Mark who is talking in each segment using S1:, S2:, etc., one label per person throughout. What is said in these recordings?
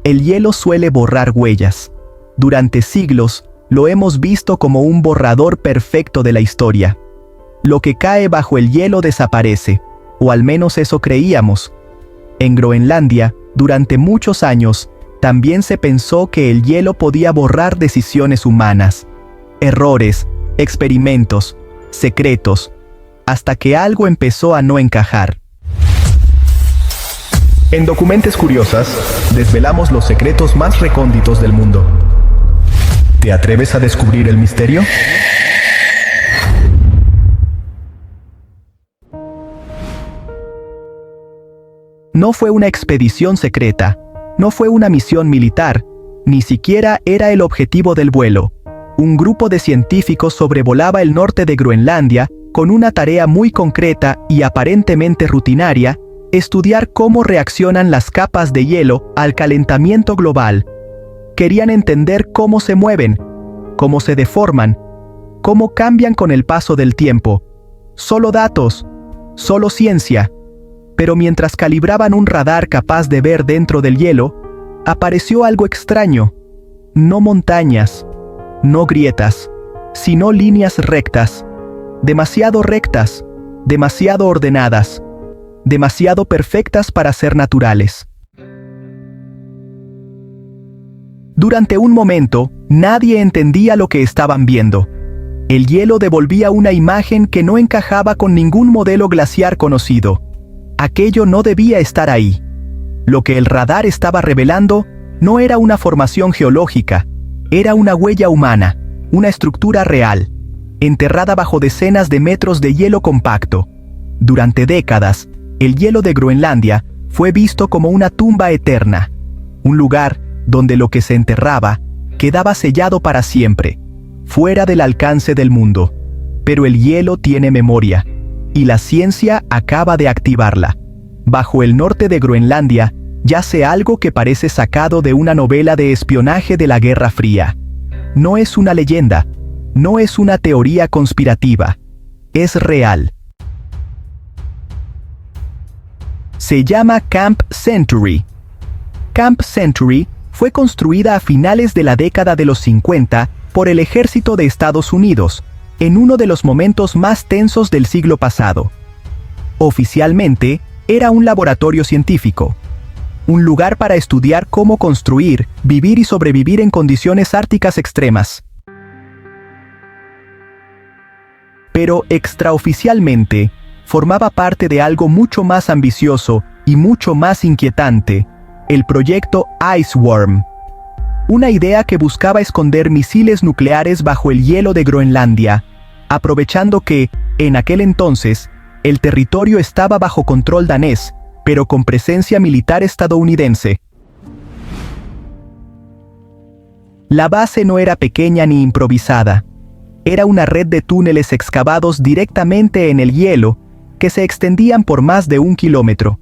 S1: El hielo suele borrar huellas. Durante siglos, lo hemos visto como un borrador perfecto de la historia. Lo que cae bajo el hielo desaparece, o al menos eso creíamos. En Groenlandia, durante muchos años, también se pensó que el hielo podía borrar decisiones humanas, errores, experimentos, secretos, hasta que algo empezó a no encajar. En Documentes Curiosas, desvelamos los secretos más recónditos del mundo. ¿Te atreves a descubrir el misterio? No fue una expedición secreta, no fue una misión militar, ni siquiera era el objetivo del vuelo. Un grupo de científicos sobrevolaba el norte de Groenlandia con una tarea muy concreta y aparentemente rutinaria: estudiar cómo reaccionan las capas de hielo al calentamiento global. Querían entender cómo se mueven, cómo se deforman, cómo cambian con el paso del tiempo. Solo datos, solo ciencia. Pero mientras calibraban un radar capaz de ver dentro del hielo, apareció algo extraño. No montañas, no grietas, sino líneas rectas. Demasiado rectas, demasiado ordenadas, demasiado perfectas para ser naturales. Durante un momento, nadie entendía lo que estaban viendo. El hielo devolvía una imagen que no encajaba con ningún modelo glaciar conocido. Aquello no debía estar ahí. Lo que el radar estaba revelando no era una formación geológica, era una huella humana, una estructura real, enterrada bajo decenas de metros de hielo compacto. Durante décadas, el hielo de Groenlandia fue visto como una tumba eterna, un lugar donde lo que se enterraba quedaba sellado para siempre, fuera del alcance del mundo. Pero el hielo tiene memoria, y la ciencia acaba de activarla. Bajo el norte de Groenlandia yace algo que parece sacado de una novela de espionaje de la Guerra Fría. No es una leyenda, no es una teoría conspirativa, es real. Se llama Camp Century. Camp Century fue construida a finales de la década de los 50 por el ejército de Estados Unidos, en uno de los momentos más tensos del siglo pasado. Oficialmente, era un laboratorio científico, un lugar para estudiar cómo construir, vivir y sobrevivir en condiciones árticas extremas. Pero extraoficialmente, formaba parte de algo mucho más ambicioso y mucho más inquietante: el proyecto Iceworm. Una idea que buscaba esconder misiles nucleares bajo el hielo de Groenlandia, aprovechando que, en aquel entonces, el territorio estaba bajo control danés, pero con presencia militar estadounidense. La base no era pequeña ni improvisada. Era una red de túneles excavados directamente en el hielo que se extendían por más de 1 kilómetro.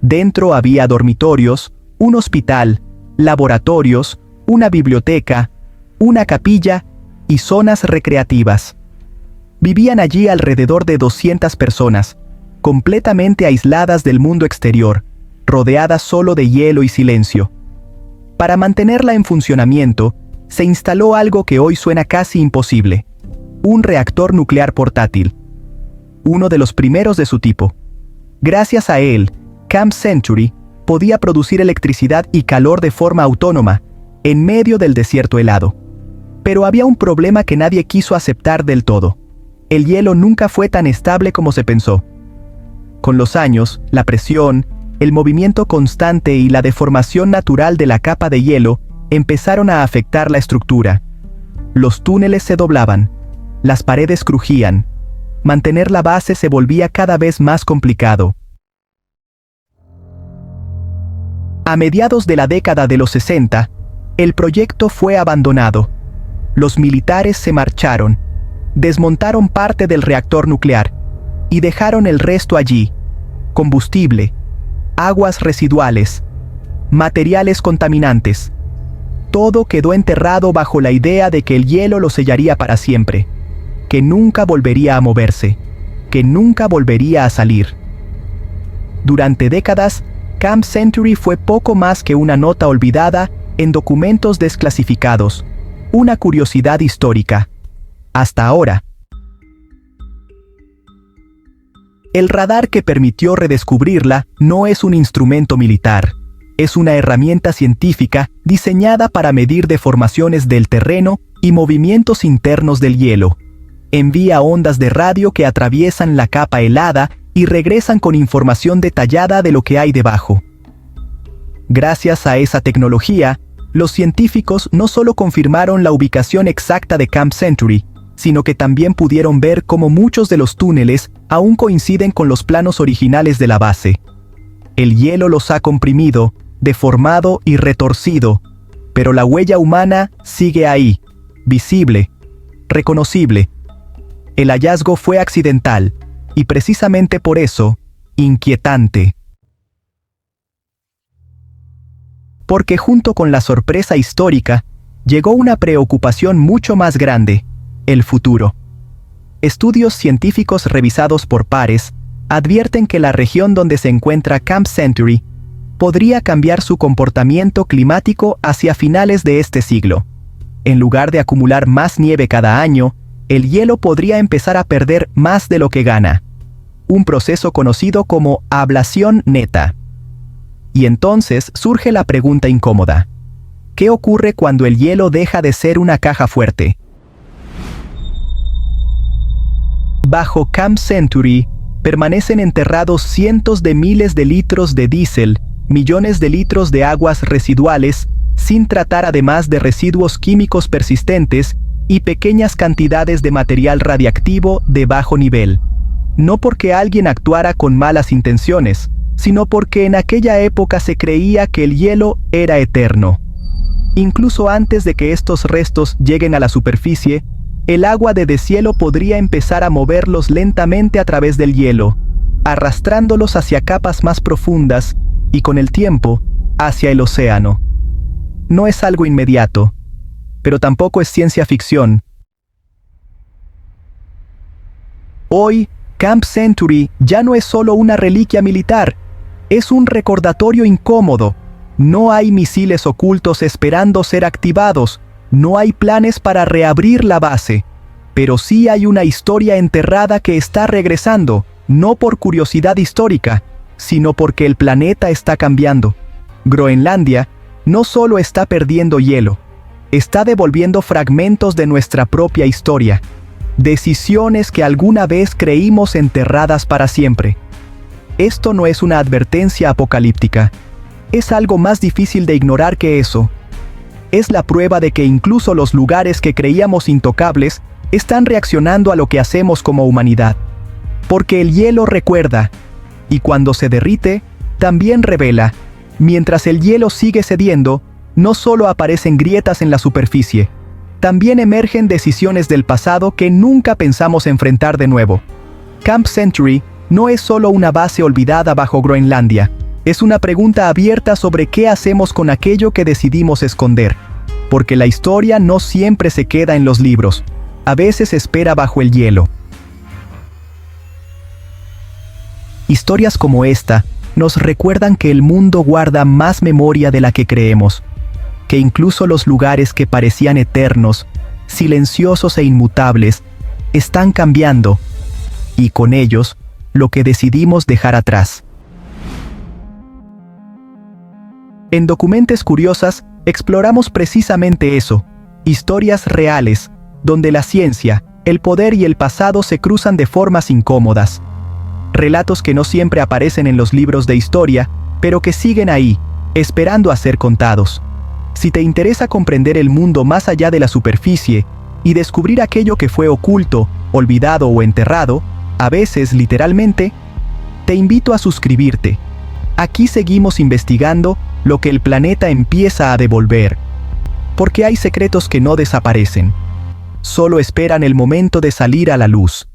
S1: Dentro había dormitorios, un hospital, laboratorios, una biblioteca, una capilla y zonas recreativas. Vivían allí alrededor de 200 personas, completamente aisladas del mundo exterior, rodeadas solo de hielo y silencio. Para mantenerla en funcionamiento, se instaló algo que hoy suena casi imposible: un reactor nuclear portátil. Uno de los primeros de su tipo. Gracias a él, Camp Century podía producir electricidad y calor de forma autónoma, en medio del desierto helado. Pero había un problema que nadie quiso aceptar del todo. El hielo nunca fue tan estable como se pensó. Con los años, la presión, el movimiento constante y la deformación natural de la capa de hielo empezaron a afectar la estructura. Los túneles se doblaban, las paredes crujían, mantener la base se volvía cada vez más complicado. A mediados de la década de los 60, el proyecto fue abandonado. Los militares se marcharon, desmontaron parte del reactor nuclear y dejaron el resto allí: combustible, aguas residuales, materiales contaminantes. Todo quedó enterrado bajo la idea de que el hielo lo sellaría para siempre, que nunca volvería a moverse, que nunca volvería a salir. Durante décadas, Camp Century fue poco más que una nota olvidada en documentos desclasificados, una curiosidad histórica. Hasta ahora. El radar que permitió redescubrirla no es un instrumento militar. Es una herramienta científica diseñada para medir deformaciones del terreno y movimientos internos del hielo. Envía ondas de radio que atraviesan la capa helada y regresan con información detallada de lo que hay debajo. Gracias a esa tecnología, los científicos no solo confirmaron la ubicación exacta de Camp Century, sino que también pudieron ver cómo muchos de los túneles aún coinciden con los planos originales de la base. El hielo los ha comprimido, deformado y retorcido, pero la huella humana sigue ahí, visible, reconocible. El hallazgo fue accidental, y precisamente por eso, inquietante. Porque junto con la sorpresa histórica, llegó una preocupación mucho más grande: el futuro. Estudios científicos revisados por pares advierten que la región donde se encuentra Camp Century podría cambiar su comportamiento climático hacia finales de este siglo. En lugar de acumular más nieve cada año, el hielo podría empezar a perder más de lo que gana. Un proceso conocido como ablación neta. Y entonces surge la pregunta incómoda: ¿qué ocurre cuando el hielo deja de ser una caja fuerte? Bajo Camp Century permanecen enterrados cientos de miles de litros de diésel, millones de litros de aguas residuales, sin tratar además de residuos químicos persistentes y pequeñas cantidades de material radiactivo de bajo nivel. No porque alguien actuara con malas intenciones, sino porque en aquella época se creía que el hielo era eterno. Incluso antes de que estos restos lleguen a la superficie, el agua de deshielo podría empezar a moverlos lentamente a través del hielo, arrastrándolos hacia capas más profundas y, con el tiempo, hacia el océano. No es algo inmediato, pero tampoco es ciencia ficción. Hoy, Camp Century ya no es solo una reliquia militar, es un recordatorio incómodo. No hay misiles ocultos esperando ser activados, no hay planes para reabrir la base, pero sí hay una historia enterrada que está regresando, no por curiosidad histórica, sino porque el planeta está cambiando. Groenlandia no solo está perdiendo hielo, está devolviendo fragmentos de nuestra propia historia, decisiones que alguna vez creímos enterradas para siempre. Esto no es una advertencia apocalíptica, es algo más difícil de ignorar que eso. Es la prueba de que incluso los lugares que creíamos intocables están reaccionando a lo que hacemos como humanidad. Porque el hielo recuerda, y cuando se derrite, también revela. Mientras el hielo sigue cediendo, no solo aparecen grietas en la superficie, también emergen decisiones del pasado que nunca pensamos enfrentar de nuevo. Camp Century no es solo una base olvidada bajo Groenlandia, es una pregunta abierta sobre qué hacemos con aquello que decidimos esconder. Porque la historia no siempre se queda en los libros, a veces espera bajo el hielo. Historias como esta nos recuerdan que el mundo guarda más memoria de la que creemos, que incluso los lugares que parecían eternos, silenciosos e inmutables, están cambiando, y con ellos, lo que decidimos dejar atrás. En Documentes Curiosas exploramos precisamente eso, historias reales, donde la ciencia, el poder y el pasado se cruzan de formas incómodas. Relatos que no siempre aparecen en los libros de historia, pero que siguen ahí, esperando a ser contados. Si te interesa comprender el mundo más allá de la superficie y descubrir aquello que fue oculto, olvidado o enterrado, a veces literalmente, te invito a suscribirte. Aquí seguimos investigando lo que el planeta empieza a devolver. Porque hay secretos que no desaparecen. Solo esperan el momento de salir a la luz.